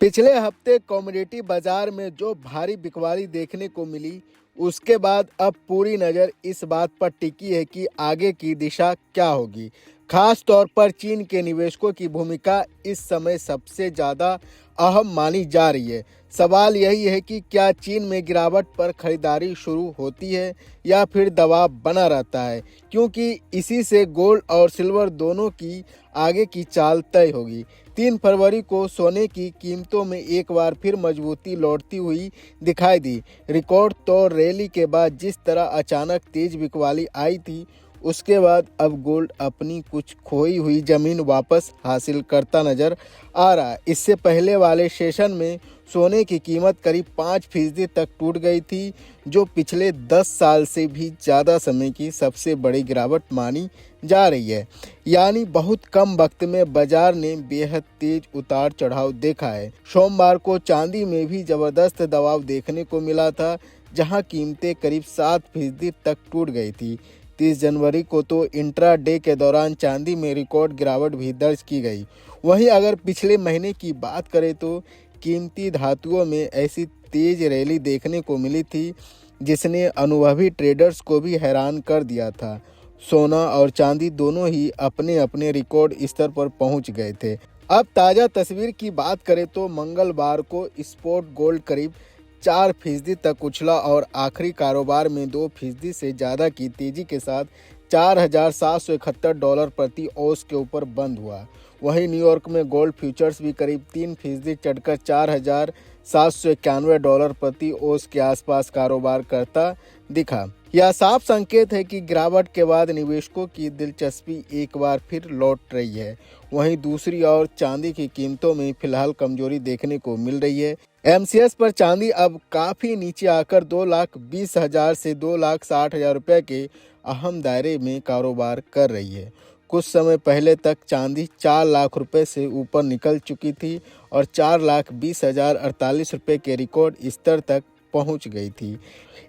पिछले हफ्ते कमोडिटी बाजार में जो भारी बिकवाली देखने को मिली, उसके बाद अब पूरी नज़र इस बात पर टिकी है कि आगे की दिशा क्या होगी। खास तौर पर चीन के निवेशकों की भूमिका इस समय सबसे ज़्यादा अहम मानी जा रही है। सवाल यही है कि क्या चीन में गिरावट पर खरीदारी शुरू होती है या फिर दबाव बना रहता है, क्योंकि इसी से गोल्ड और सिल्वर दोनों की आगे की चाल तय होगी। 3 फरवरी को सोने की कीमतों में एक बार फिर मजबूती लौटती हुई दिखाई दी। रिकॉर्ड तोड़ रैली के बाद जिस तरह अचानक तेज बिकवाली आई थी, उसके बाद अब गोल्ड अपनी कुछ खोई हुई जमीन वापस हासिल करता नजर आ रहा है। इससे पहले वाले सेशन में सोने की कीमत करीब 5% तक टूट गई थी, जो पिछले 10 साल से भी ज़्यादा समय की सबसे बड़ी गिरावट मानी जा रही है। यानी बहुत कम वक्त में बाजार ने बेहद तेज उतार चढ़ाव देखा है। सोमवार को चांदी में भी जबरदस्त दबाव देखने को मिला था, जहां कीमतें करीब 7% तक टूट गई थी। 30 जनवरी को तो इंट्रा डे के दौरान चांदी में रिकॉर्ड गिरावट भी दर्ज की गई। वहीं अगर पिछले महीने की बात करें तो कीमती धातुओं में ऐसी तेज रैली देखने को मिली थी, जिसने अनुभवी ट्रेडर्स को भी हैरान कर दिया था। सोना और चांदी दोनों ही अपने अपने रिकॉर्ड स्तर पर पहुंच गए थे। अब ताज़ा तस्वीर की बात करें तो मंगलवार को स्पॉट गोल्ड करीब 4% तक उछला और आखिरी कारोबार में 2% से ज़्यादा की तेजी के साथ $4,771 प्रति औंस के ऊपर बंद हुआ। वहीं न्यूयॉर्क में गोल्ड फ्यूचर्स भी करीब 3% चढ़कर $4,791 प्रति औंस के आसपास कारोबार करता दिखा। यह साफ संकेत है कि गिरावट के बाद निवेशकों की दिलचस्पी एक बार फिर लौट रही है। वहीं दूसरी ओर चांदी की कीमतों में फिलहाल कमजोरी देखने को मिल रही है। MCX पर चांदी अब काफ़ी नीचे आकर 2,20,000 से 2,60,000 रुपये के अहम दायरे में कारोबार कर रही है। कुछ समय पहले तक चांदी 4 लाख रुपए से ऊपर निकल चुकी थी और 4,20,048 रुपये के रिकॉर्ड स्तर तक पहुंच गई थी।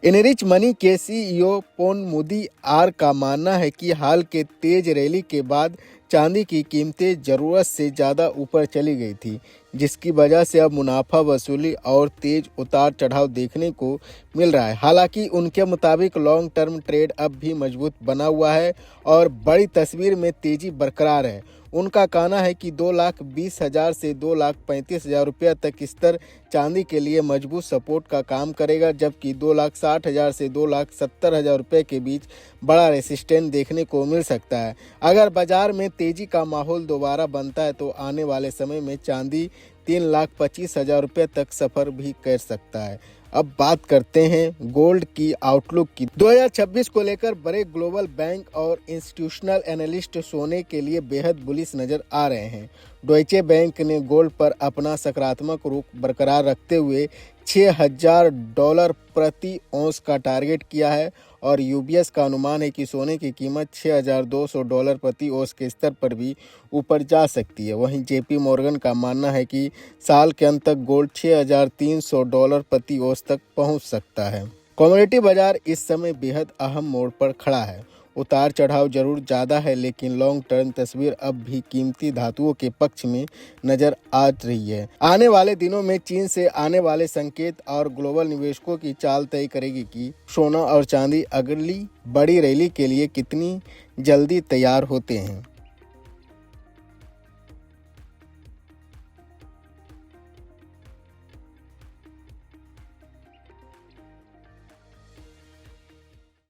इनरिच मनी के CEO पोन मुदी आर का मानना है कि हाल के तेज रैली के बाद चांदी की कीमतें ज़रूरत से ज़्यादा ऊपर चली गई थी, जिसकी वजह से अब मुनाफा वसूली और तेज उतार चढ़ाव देखने को मिल रहा है। हालांकि उनके मुताबिक लॉन्ग टर्म ट्रेड अब भी मजबूत बना हुआ है और बड़ी तस्वीर में तेजी बरकरार है। उनका कहना है कि 2,20,000 से 2,35,000 रुपये तक स्तर चांदी के लिए मजबूत सपोर्ट का काम करेगा, जबकि 2,60,000 से 2,70,000 रुपये के बीच बड़ा रेसिस्टेंस देखने को मिल सकता है। अगर बाजार में तेजी का माहौल दोबारा बनता है तो आने वाले समय में चांदी 3,25,000 रुपये तक सफ़र भी कर सकता है। अब बात करते हैं गोल्ड की आउटलुक की। 2026 को लेकर बड़े ग्लोबल बैंक और इंस्टीट्यूशनल एनालिस्ट सोने के लिए बेहद बुलिश नजर आ रहे हैं। डॉयचे बैंक ने गोल्ड पर अपना सकारात्मक रुख बरकरार रखते हुए $6,000 प्रति औंस का टारगेट किया है और UBS का अनुमान है कि सोने की कीमत $6,200 प्रति औंस के स्तर पर भी ऊपर जा सकती है। वहीं JP मॉर्गन का मानना है कि साल के अंत तक गोल्ड $6,300 प्रति औंस तक पहुंच सकता है। कमोडिटी बाजार इस समय बेहद अहम मोड़ पर खड़ा है। उतार चढ़ाव जरूर ज़्यादा है, लेकिन लॉन्ग टर्म तस्वीर अब भी कीमती धातुओं के पक्ष में नज़र आ रही है। आने वाले दिनों में चीन से आने वाले संकेत और ग्लोबल निवेशकों की चाल तय करेगी कि सोना और चांदी अगली बड़ी रैली के लिए कितनी जल्दी तैयार होते हैं।